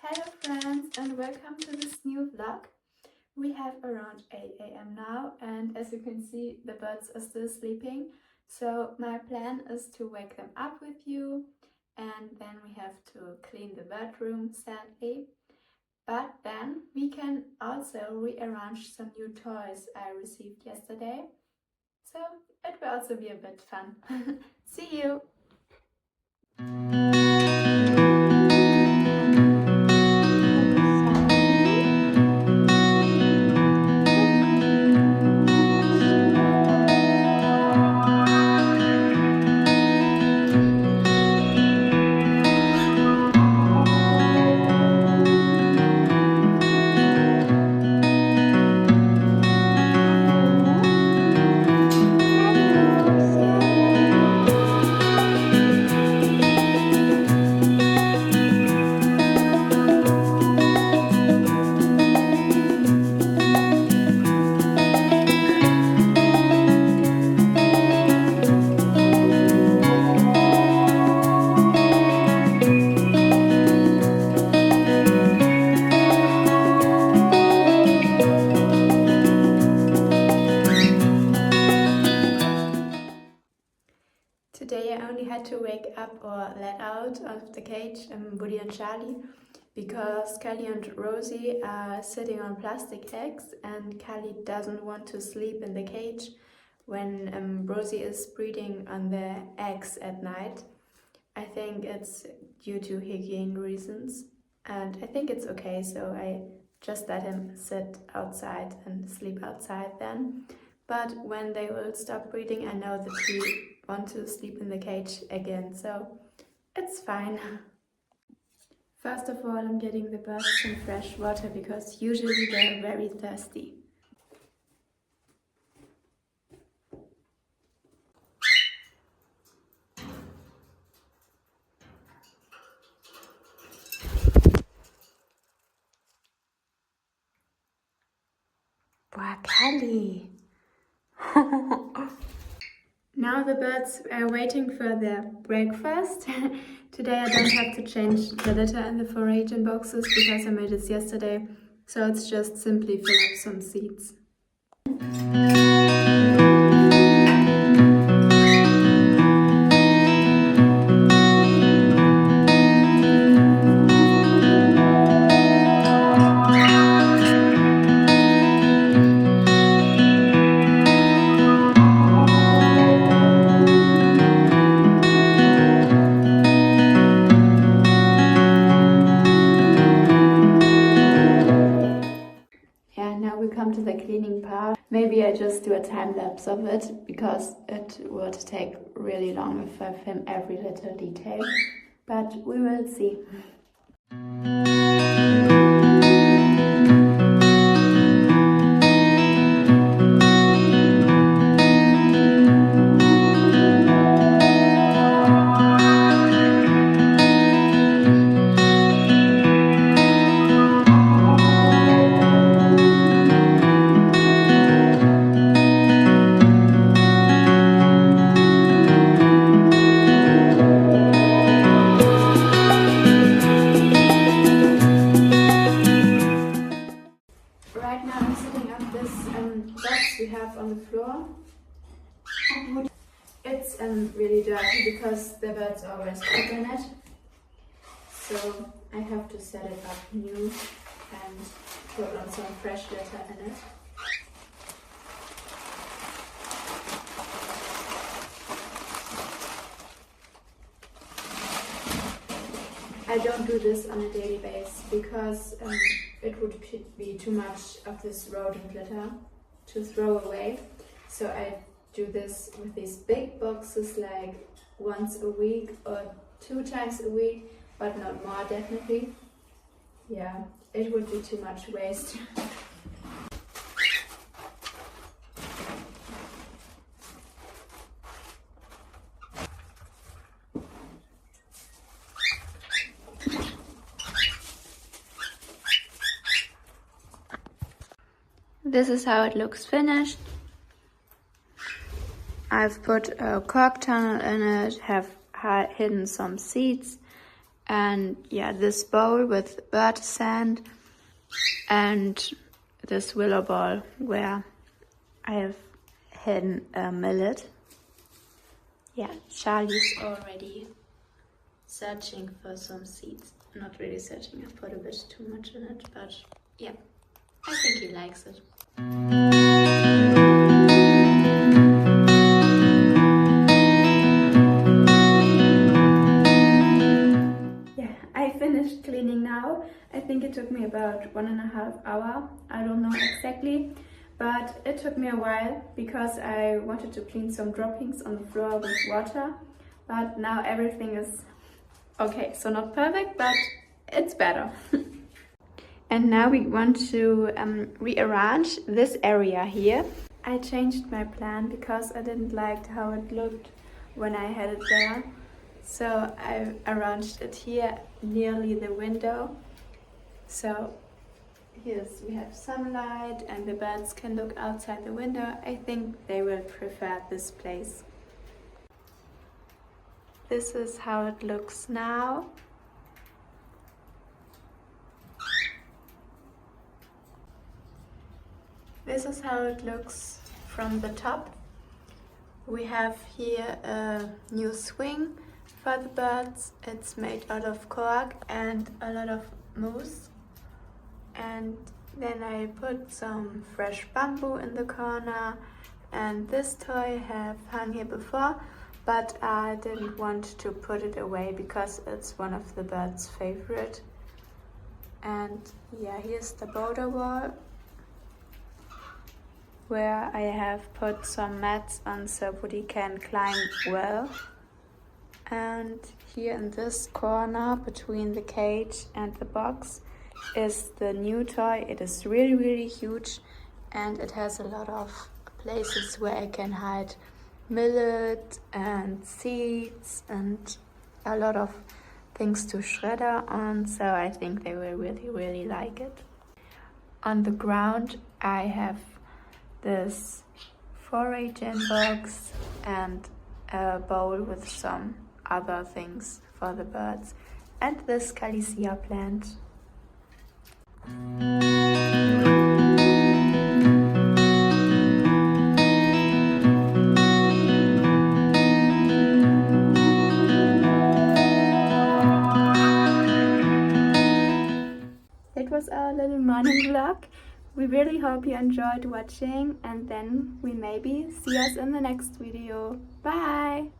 Hello friends and welcome to this new vlog. We have around 8 a.m. now and as you can see the birds are still sleeping. So my plan is to wake them up with you and then we have to clean the bird room sadly. But then we can also rearrange some new toys I received yesterday. So it will also be a bit fun. See you! Today I only had to wake up or let out of the cage Woody and Charlie because Callie and Rosie are sitting on plastic eggs and Callie doesn't want to sleep in the cage when Rosie is breeding on the eggs at night. I think it's due to hygiene reasons and I think it's okay, so I just let him sit outside and sleep outside then. But when they will stop breeding I know that he want to sleep in the cage again, so it's fine. First of all, I'm getting the birds some fresh water because usually they're very thirsty. Boah, Callie! Now the birds are waiting for their breakfast. Today I don't have to change the litter in the foraging boxes because I made it yesterday, so it's just simply fill up some seeds. Come to the cleaning part. Maybe I just do a time lapse of it because it would take really long if I film every little detail, but we will see. Right now I'm setting up this box we have on the floor. It's really dirty because the birds always poop in it. So I have to set it up new and put on some fresh litter in it. I don't do this on a daily basis because it would be too much of this rodent litter to throw away. So I do this with these big boxes like once a week or 2 times a week, but not more definitely. Yeah, it would be too much waste. This is how it looks finished. I've put a cork tunnel in it, have hidden some seeds And yeah, this bowl with bird sand and this willow ball where I have hidden a millet. Yeah, Charlie's already searching for some seeds. Not really searching, I put a bit too much in it, but yeah, I think he likes it. Yeah, I finished cleaning now. I think it took me about 1.5 hours. I don't know exactly, but it took me a while because I wanted to clean some droppings on the floor with water. But now everything is okay, so not perfect, but it's better. And now we want to rearrange this area here. I changed my plan because I didn't like how it looked when I had it there. So I arranged it here nearly the window. So we have sunlight and the birds can look outside the window. I think they will prefer this place. This is how it looks now. This is how it looks from the top. We have here a new swing for the birds. It's made out of cork and a lot of mousse. And then I put some fresh bamboo in the corner, and this toy I have hung here before, but I didn't want to put it away because it's one of the birds' favorite. And yeah, here's the border wall where I have put some mats on so Woody can climb well. And here in this corner between the cage and the box is the new toy. It is really, really huge, and it has a lot of places where I can hide millet and seeds and a lot of things to shredder on, so I think they will really, really like it. On the ground I have this foraging box and a bowl with some other things for the birds, and this Calicia plant. That was our little morning vlog. We really hope you enjoyed watching, and then we maybe see us in the next video. Bye!